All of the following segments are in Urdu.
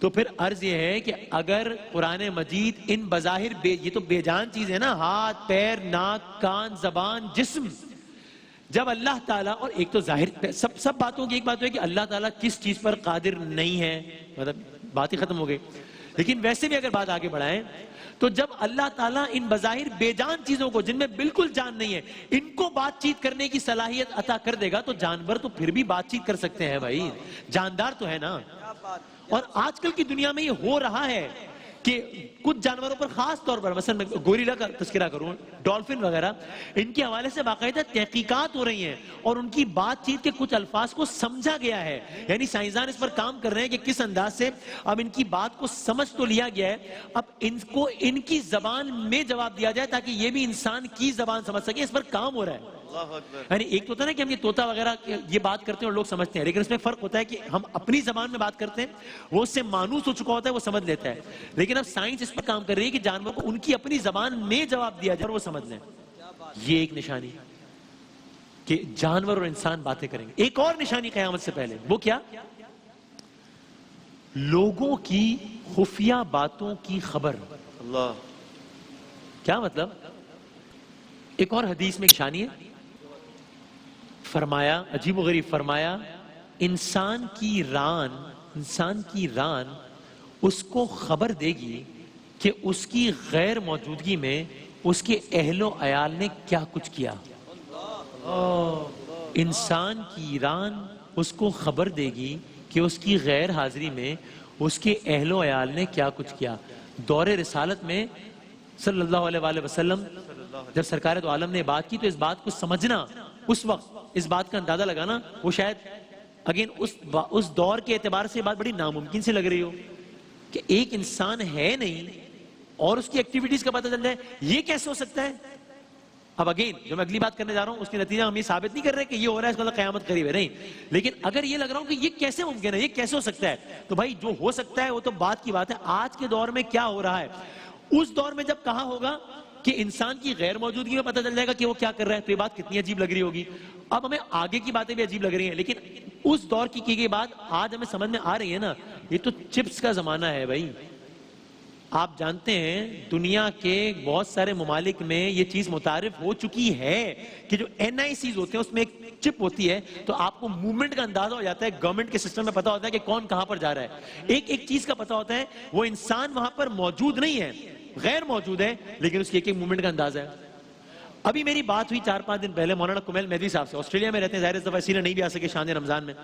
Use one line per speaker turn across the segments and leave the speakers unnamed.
تو پھر عرض یہ ہے کہ اگر قرآن مجید ان بظاہر یہ تو بے جان چیز ہے نا، ہاتھ پیر ناک کان زبان جسم، جب اللہ تعالیٰ، اور ایک تو ظاہر سب باتوں کی ایک بات ہے کہ اللہ تعالیٰ کس چیز پر قادر نہیں ہے، مطلب بات ہی ختم ہو گئی. لیکن ویسے بھی اگر بات آگے بڑھائیں تو جب اللہ تعالیٰ ان بظاہر بے جان چیزوں کو، جن میں بالکل جان نہیں ہے، ان کو بات چیت کرنے کی صلاحیت عطا کر دے گا تو جانور تو پھر بھی بات چیت کر سکتے ہیں بھائی، جاندار تو ہے نا. اور آج کل کی دنیا میں یہ ہو رہا ہے کہ کچھ جانوروں پر خاص طور پر، مثلا میں گوریلا کا تذکرہ کروں، ڈالفن وغیرہ، ان کے حوالے سے باقاعدہ تحقیقات ہو رہی ہیں اور ان کی بات چیت کے کچھ الفاظ کو سمجھا گیا ہے. یعنی سائنسدان اس پر کام کر رہے ہیں کہ کس انداز سے اب ان کی بات کو سمجھ تو لیا گیا ہے، اب ان کو ان کی زبان میں جواب دیا جائے تاکہ یہ بھی انسان کی زبان سمجھ سکیں. اس پر کام ہو رہا ہے. یعنی ایک تو ہوتا ہے نا کہ ہم یہ طوطا وغیرہ یہ بات کرتے ہیں اور لوگ سمجھتے ہیں، لیکن اس میں فرق ہوتا ہے کہ ہم اپنی زبان میں بات کرتے ہیں، وہ اس سے مانوس ہو چکا ہوتا ہے، وہ سمجھ لیتا ہے. لیکن اب سائنس اس پر کام کر رہی ہے کہ جانور کو ان کی اپنی زبان میں جواب دیا جائے اور وہ سمجھ لیں. یہ ایک نشانی کہ جانور اور انسان باتیں کریں گے. ایک اور نشانی قیامت سے پہلے، وہ کیا؟ لوگوں کی خفیہ باتوں کی خبر. اللہ، کیا مطلب؟ ایک اور حدیث میں نشانی ہے، فرمایا عجیب و غریب، فرمایا انسان کی ران اس کو خبر دے گی کہ اس کی غیر موجودگی میں اس کے اہل و عیال نے کیا کچھ کیا. انسان کی ران اس کو خبر دے گی کہ اس کی غیر حاضری میں اس کے اہل و عیال نے کیا کچھ کیا. دور رسالت میں صلی اللہ علیہ وآلہ وسلم جب سرکار دو عالم نے بات کی تو اس بات کو سمجھنا، اس وقت اس بات کا اندازہ لگانا، وہ شاید اگین اس دور کے اعتبار سے بات بڑی ناممکن سے لگ رہی ہو کہ ایک انسان ہے نہیں اور اس کی ایکٹیویٹیز کا پتہ چل جائے. یہ کیسے ہو سکتا ہے؟ اب اگین جو میں اگلی بات کرنے جا رہا ہوں اس کے نتیجہ ہم یہ ثابت نہیں کر رہے کہ یہ ہو رہا ہے اس کا مطلب قیامت قریب ہے، نہیں. لیکن اگر یہ لگ رہا ہوں کہ یہ کیسے ممکن ہے، یہ کیسے ہو سکتا ہے، تو بھائی جو ہو سکتا ہے وہ تو بات کی بات ہے. آج کے دور میں کیا ہو رہا ہے، اس دور میں جب کہا ہوگا کہ انسان کی غیر موجودگی میں پتہ چل جائے گا کہ وہ کیا کر رہا ہے، تو یہ بات کتنی عجیب لگ رہی ہوگی. اب ہمیں آگے کی باتیں بھی عجیب لگ رہی ہیں، لیکن اس دور کی گئی بات آج ہمیں سمجھ میں آ رہی ہے نا. یہ تو چپس کا زمانہ ہے بھائی. آپ جانتے ہیں دنیا کے بہت سارے ممالک میں یہ چیز متعارف ہو چکی ہے کہ جو NICs ہوتے ہیں اس میں ایک چپ ہوتی ہے تو آپ کو موومنٹ کا اندازہ ہو جاتا ہے. گورنمنٹ کے سسٹم میں پتا ہوتا ہے کہ کون کہاں پر جا رہا ہے. ایک چیز کا پتا ہوتا ہے، وہ انسان وہاں پر موجود نہیں ہے، غیر موجود ہے، لیکن اس کی ایک موومنٹ کا اندازہ ہے. ابھی میری بات ہوئی 4-5 دن پہلے مولانا کمیل مہدوی صاحب سے، آسٹریلیا میں رہتے ہیں، ظاہر اس دفعہ اسی لیے نہیں بھی آ سکے شان رمضان میں.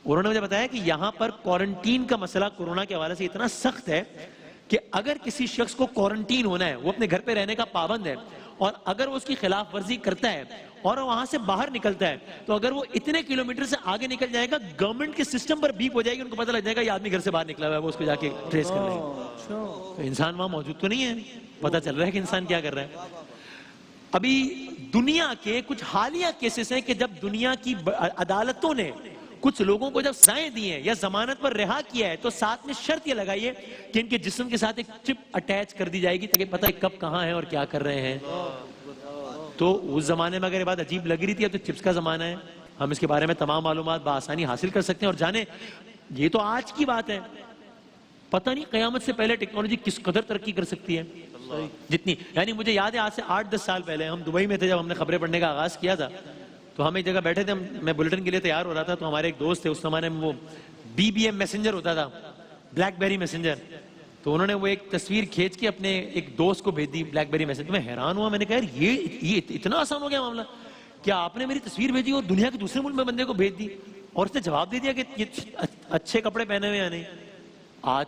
انہوں نے مجھے بتایا کہ یہاں پر کوارنٹین کا مسئلہ کورونا کے حوالے سے اتنا سخت ہے کہ اگر کسی شخص کو کوارنٹین ہونا ہے، وہ اپنے گھر پہ رہنے کا پابند ہے، اور اگر وہ اس کی خلاف ورزی کرتا ہے اور وہاں سے باہر نکلتا ہے تو اگر وہ اتنے کلومیٹر سے آگے نکل جائے گا، گورنمنٹ کے سسٹم پر بیپ ہو جائے گی، ان کو پتہ لگ جائے گا یہ آدمی گھر سے باہر نکلا ہوا ہے، وہ اس کو جا کے ٹریس کر لیں گے. تو انسان وہاں موجود تو نہیں ہے، پتہ چل رہا ہے کہ انسان کیا کر رہا ہے. ابھی دنیا کے کچھ حالیہ کیسز ہیں کہ جب دنیا کی عدالتوں نے کچھ لوگوں کو جب سزائیں دی ہیں یا ضمانت پر رہا کیا ہے تو ساتھ میں شرط یہ لگائی ہے کہ ان کے جسم کے ساتھ ایک چپ اٹیچ کر دی جائے گی تاکہ پتہ ہے کب کہاں ہیں اور کیا کر رہے ہیں. تو اس زمانے میں اگر یہ بات عجیب لگ رہی تھی، اب تو چپس کا زمانہ ہے، ہم اس کے بارے میں تمام معلومات بآسانی حاصل کر سکتے ہیں. اور جانیں یہ تو آج کی بات ہے، پتہ نہیں قیامت سے پہلے ٹیکنالوجی کس قدر ترقی کر سکتی ہے. جتنی، یعنی مجھے یاد ہے آج سے 8-10 سال پہلے ہم دبئی میں تھے جب ہم نے خبریں پڑھنے کا آغاز کیا تھا، تو ہم ایک جگہ بیٹھے تھے، میں بلٹن کے لیے تیار ہو رہا تھا، تو ہمارے ایک دوست تھے، اس زمانے میں وہ BBM میسنجر ہوتا تھا، بلیک بیری میسنجر، تو انہوں نے وہ ایک تصویر کھینچ کے اپنے ایک دوست کو بھیج دی بلیک بیری میسنجر. میں حیران ہوا، میں نے کہا یار یہ اتنا آسان ہو گیا معاملہ، کیا آپ نے میری تصویر بھیجی اور دنیا کے دوسرے ملک میں بندے کو بھیج دی اور اس نے جواب دے دیا کہ یہ اچھے کپڑے پہنے ہوئے یا نہیں. آج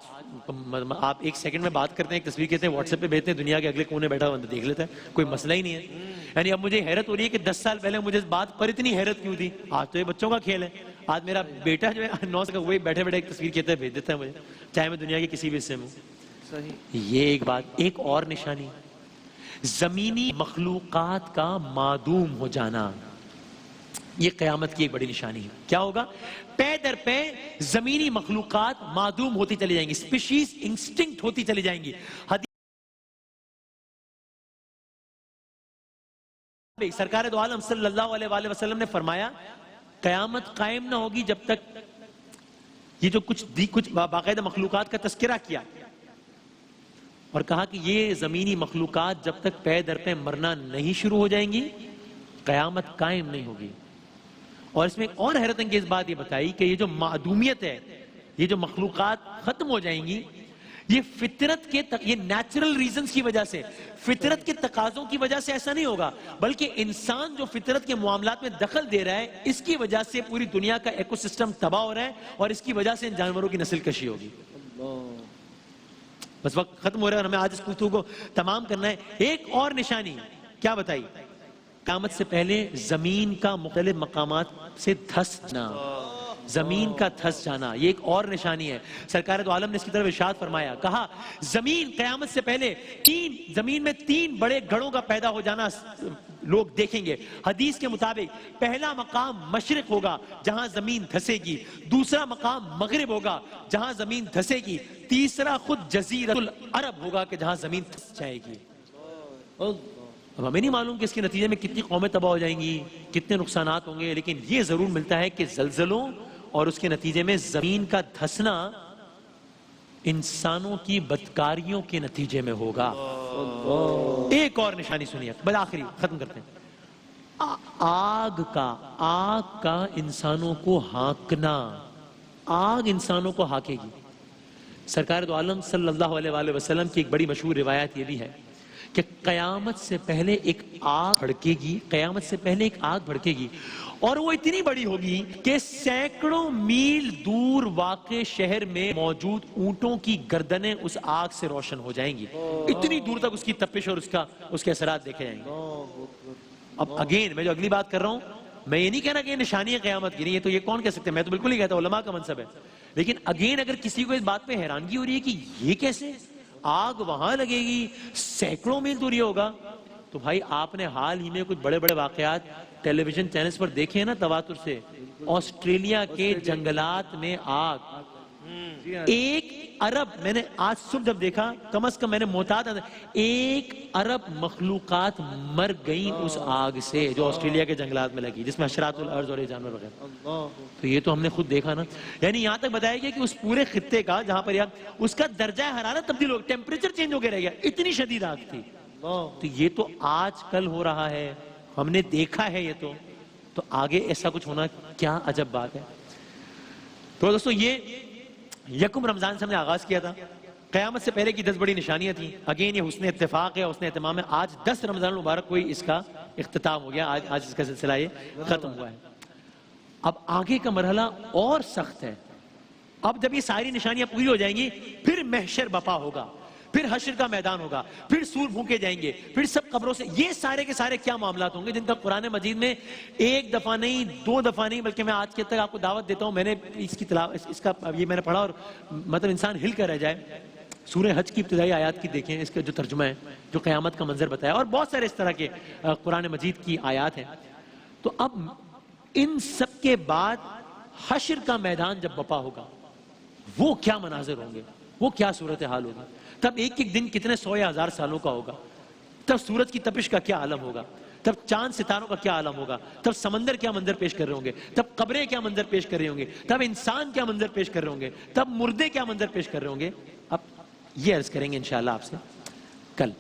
آپ ایک سیکنڈ میں بات کرتے ہیں، ایک تصویر کہتے ہیں واٹس ایپ پہ بھیجتے ہیں، دنیا کے اگلے کونے بیٹھا بندہ دیکھ لیتا ہے، کوئی مسئلہ ہی نہیں ہے. یعنی اب مجھے حیرت ہو رہی ہے کہ 10 سال پہلے مجھے اس بات پر اتنی حیرت کیوں تھی. آج تو یہ بچوں کا کھیل ہے. آج میرا بیٹا جو ہے 9 سال کا، وہی بیٹھے بیٹھے ایک تصویر کہتا ہے بھیج دیتا ہے مجھے، چاہے میں دنیا کے کسی بھی حصے میں ہوں. یہ ایک بات. ایک اور نشانی، زمینی مخلوقات کا معدوم ہو جانا. یہ قیامت کی ایک بڑی نشانی ہے. کیا ہوگا؟ پے در پے زمینی مخلوقات معدوم ہوتی چلی جائیں گی، اسپیشیز انسٹنکٹ ہوتی چلی جائیں گی. سرکار دو عالم صلی اللہ علیہ وآلہ وسلم نے فرمایا قیامت قائم نہ ہوگی جب تک یہ جو کچھ باقاعدہ مخلوقات کا تذکرہ کیا اور کہا کہ یہ زمینی مخلوقات جب تک پے در پہ مرنا نہیں شروع ہو جائیں گی قیامت قائم نہیں ہوگی. اور اس میں ایک اور حیرت انگیز بات یہ بتائی کہ یہ جو معدومیت ہے، یہ جو مخلوقات ختم ہو جائیں گی، یہ فطرت کے یہ نیچرل ریزنز کی وجہ سے، فطرت کے تقاضوں کی وجہ سے ایسا نہیں ہوگا، بلکہ انسان جو فطرت کے معاملات میں دخل دے رہا ہے اس کی وجہ سے پوری دنیا کا ایکو سسٹم تباہ ہو رہا ہے اور اس کی وجہ سے ان جانوروں کی نسل کشی ہوگی. بس وقت ختم ہو رہا ہے اور ہمیں آج اس گفتگو کو تمام کرنا ہے. ایک اور نشانی کیا بتائی؟ قیامت سے پہلے زمین کا مختلف مقامات سے دھس جانا، زمین کا دھس جانا، یہ ایک اور نشانی ہے. سرکار دو عالم نے اس کی طرف ارشاد فرمایا، کہا زمین قیامت سے پہلے زمین میں 3 بڑے گڑھوں کا پیدا ہو جانا لوگ دیکھیں گے. حدیث کے مطابق پہلا مقام مشرق ہوگا جہاں زمین دھسے گی، دوسرا مقام مغرب ہوگا جہاں زمین دھسے گی، تیسرا خود جزیرۃ العرب ہوگا کہ جہاں زمین دھس جائے گی. اب ہمیں نہیں معلوم کہ اس کے نتیجے میں کتنی قومیں تباہ ہو جائیں گی، کتنے نقصانات ہوں گے، لیکن یہ ضرور ملتا ہے کہ زلزلوں اور اس کے نتیجے میں زمین کا دھسنا انسانوں کی بدکاریوں کے نتیجے میں ہوگا. ایک اور نشانی سنیے، بس آخری ختم کرتے ہیں. آگ کا انسانوں کو ہانکنا، آگ انسانوں کو ہانکے گی. سرکار دو عالم صلی اللہ علیہ وآلہ وسلم کی ایک بڑی مشہور روایت یہ بھی ہے کہ قیامت سے پہلے ایک آگ بھڑکے گی، قیامت سے پہلے ایک آگ بھڑکے گی اور وہ اتنی بڑی ہوگی کہ سینکڑوں میل دور واقع شہر میں موجود اونٹوں کی گردنیں اس آگ سے روشن ہو جائیں گی. اتنی دور تک اس کی تپش اور اس کے اثرات دیکھے جائیں گے. اب اگین میں جو اگلی بات کر رہا ہوں، میں یہ نہیں کہنا کہ یہ نشانی ہے قیامت کی، نہیں، یہ کون کہہ سکتے ہیں، میں تو بالکل نہیں کہتا، علماء کا منصب ہے. لیکن اگین اگر کسی کو اس بات پہ حیرانگی ہو رہی ہے کہ یہ کیسے آگ وہاں لگے گی، سینکڑوں میل دور یہ ہوگا، تو بھائی آپ نے حال ہی میں کچھ بڑے بڑے واقعات ٹیلی ویژن چینلز پر دیکھے ہیں نا تواتر سے. آسٹریلیا کے جنگلات میں آگ، 1 ارب، میں نے آج صبح جب دیکھا، کم از کم میں نے محتاط 1 ارب مخلوقات مر گئیں اس آگ سے جو آسٹریلیا کے جنگلات میں لگی، جس میں حشرات الارض اور یہ جانور وغیرہ. تو یہ تو ہم نے خود دیکھا نا. یعنی یہاں تک بتایا گیا کہ اس پورے خطے کا جہاں پر اس کا درجہ حرارت تبدیل ہو گیا، ٹیمپریچر چینج ہو گیا رہ گیا، اتنی شدید آگ تھی. تو یہ تو آج کل ہو رہا ہے، ہم نے دیکھا ہے. یہ تو آگے ایسا کچھ ہونا کیا عجب بات ہے. تو دوستو یہ یکم رمضان سے ہم نے آغاز کیا تھا. قیامت سے پہلے کی 10 بڑی نشانیاں تھیں. اگین یہ حسن اتفاق ہے، حسن اہتمام ہے. آج 10 رمضان المبارک کوئی اس کا اختتام ہو گیا، آج اس کا سلسلہ یہ ختم ہوا ہے. اب آگے کا مرحلہ اور سخت ہے. اب جب یہ ساری نشانیاں پوری ہو جائیں گی، پھر محشر بپا ہوگا، پھر حشر کا میدان ہوگا، پھر سور پھونکے جائیں گے، پھر سب قبروں سے. یہ سارے کے سارے کیا معاملات ہوں گے جن کا قرآن مجید میں 1 دفعہ نہیں، 2 دفعہ نہیں، بلکہ میں آج کے تک آپ کو دعوت دیتا ہوں. میں نے اس کی اس کا یہ میں نے پڑھا اور مطلب انسان ہل کر رہ جائے. سورہ حج کی ابتدائی آیات کی دیکھیں، اس کا جو ترجمہ ہے، جو قیامت کا منظر بتایا، اور بہت سارے اس طرح کے قرآن مجید کی آیات ہیں. تو اب ان سب کے بعد حشر کا میدان جب بپا ہوگا، وہ کیا مناظر ہوں گے، وہ کیا صورتحال ہوگی. تب ایک ایک دن کتنے 100 یا 1000 سالوں کا ہوگا. تب سورج کی تپش کا کیا عالم ہوگا، تب چاند ستاروں کا کیا عالم ہوگا، تب سمندر کیا منظر پیش کر رہے ہوں گے، تب قبریں کیا منظر پیش کر رہے ہوں گے، تب انسان کیا منظر پیش کر رہے ہوں گے، تب مردے کیا منظر پیش کر رہے ہوں گے. اب یہ عرض کریں گے انشاءاللہ آپ سے کل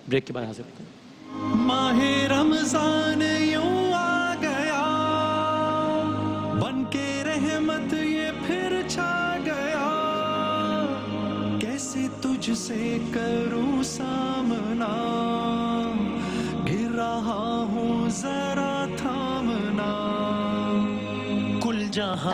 بریک کے بعد حاضر ہوتے ہیں.
ماہ رمضان یوں آ گیا، بن کے رحمت یہ پھر چھا گیا، کیسے تجھ سے کروں سامنا، گر رہا ہوں ذرا تھامنا.
کل جہاں